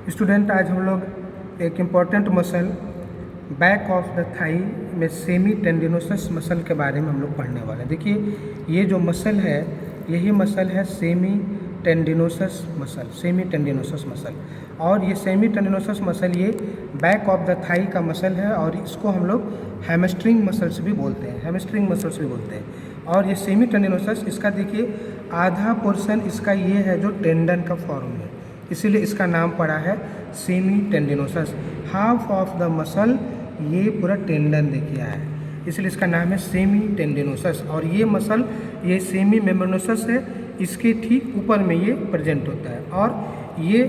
Student, आज हम लोग एक important muscle back of the thigh में सेमी टेंडिनोसस मसल के बारे में हम लोग पढ़ने वाले हैं। देखिए, ये जो मसल है यही मसल है semitendinosus muscle, semi टेंडिनोसस muscle. और ये सेमी टेंडिनोसस मसल ये बैक ऑफ द थाई का मसल है और इसको हम लोग हैमस्ट्रिंग मसल्स भी बोलते हैं, हैमस्ट्रिंग मसल्स भी बोलते हैं। और ये सेमी टेंडिनोसस, इसका देखिए आधा पोर्शन इसका ये है जो टेंडन का फॉर्म है, इसीलिए इसका नाम पड़ा है semitendinosus. Half of the muscle ये पूरा टेंडन देखिए है, इसलिए इसका नाम है सेमी टेंडिनोसस। और ये मसल ये सेमी मेम्ब्रेनोसस है, इसके ठीक ऊपर में ये प्रेजेंट होता है। और ये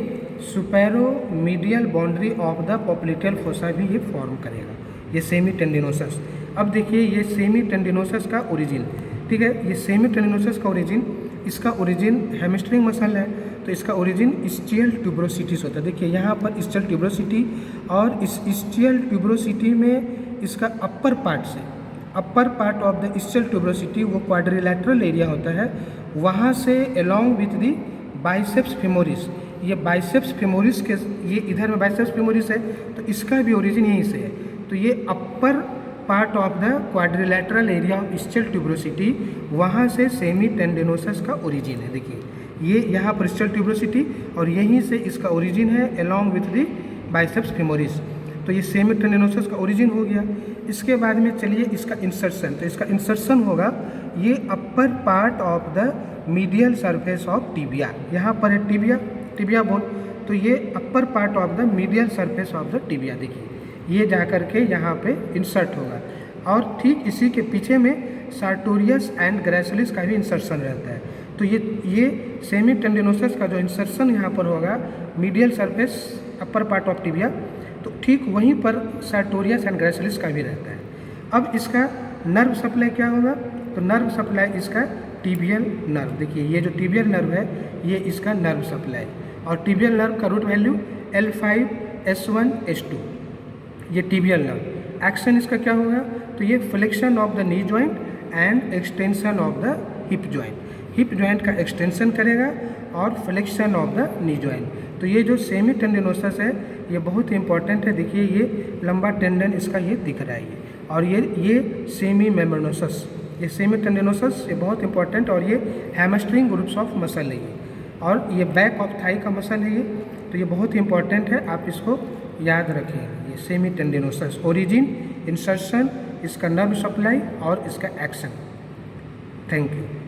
superomedial boundary of the popliteal fossa भी ये फॉर्म करेगा, ये सेमी टेंडिनोसस। अब देखिए ये सेमी टेंडिनोसस का ओरिजिन, ठीक है, ये सेमी टेंडिनोसस का ओरिजिन, इसका ओरिजिन हैमस्ट्रिंग मसल है, तो इसका ओरिजिन स्टियल ट्यूबरोसिटी से होता है। देखिए यहाँ पर स्टियल ट्यूबरोसिटी, और इस स्टियल ट्यूबरोसिटी में इसका अपर पार्ट से, upper part of the ischial tuberosity वो क्वाड्रिलैटरल एरिया होता है, वहाँ से along with the biceps femoris, ये बाइसेप्स फेमोरिस के ये इधर में बाइसेप्स फेमोरिस है, तो इसका भी ओरिजिन यहीं से है। तो ये upper part of the quadrilateral area of ischial tuberosity, वहाँ से सेमी टेंडिनोसस का ओरिजिन है। देखिए ये यहाँ पर स्टियल ट्यूबरोसिटी और यहीं से इसका ओरिजिन है along with the biceps femoris. तो ये सेमी टेंडिनोसस का ओरिजिन हो गया। इसके बाद में चलिए इसका इंसर्शन, तो इसका इंसर्शन होगा ये upper part of the medial surface of tibia, यहाँ पर है टिबिया, टिबिया बोन, तो ये upper part of the medial surface of the tibia, देखिए ये जा कर के यहाँ पे इंसर्ट होगा। और ठीक इसी के पीछे में सार्टोरियस एंड ग्रेसिलिस का भी इंसर्शन रहता है। तो ये सेमी टेंडिनोसस का जो इंसर्शन यहाँ पर होगा medial surface upper part of tibia, तो ठीक वहीं पर सार्टोरियस एंड ग्रेसिलिस का भी रहता है। अब इसका नर्व सप्लाई क्या होगा, तो नर्व सप्लाई इसका टिबियल नर्व, देखिए ये जो टिबियल नर्व है ये इसका नर्व सप्लाई, और टिबियल नर्व का रूट वैल्यू L5S1S2, ये टिबियल नर्व। एक्शन इसका क्या होगा, तो ये flexion of the knee joint and extension of the hip joint, hip joint का एक्सटेंशन करेगा और flexion of the knee joint. तो ये जो सेमी टेंडिनोसस है ये बहुत ही इंपॉर्टेंट है। देखिए ये लंबा टेंडन इसका ये दिख रहा है ये, और ये सेमी मेम्ब्रेनोसस, ये सेमी टेंडिनोसस ये बहुत इंपॉर्टेंट, और ये हैमस्ट्रिंग ग्रुप्स ऑफ मसल है ये, और ये बैक ऑफ थाई का मसल है ये, तो ये बहुत ही इंपॉर्टेंट है, आप इसको याद रखें। ये सेमी टेंडिनोसस, ओरिजिन, इंसर्शन, इसका नर्व सप्लाई और इसका एक्शन। Thank you.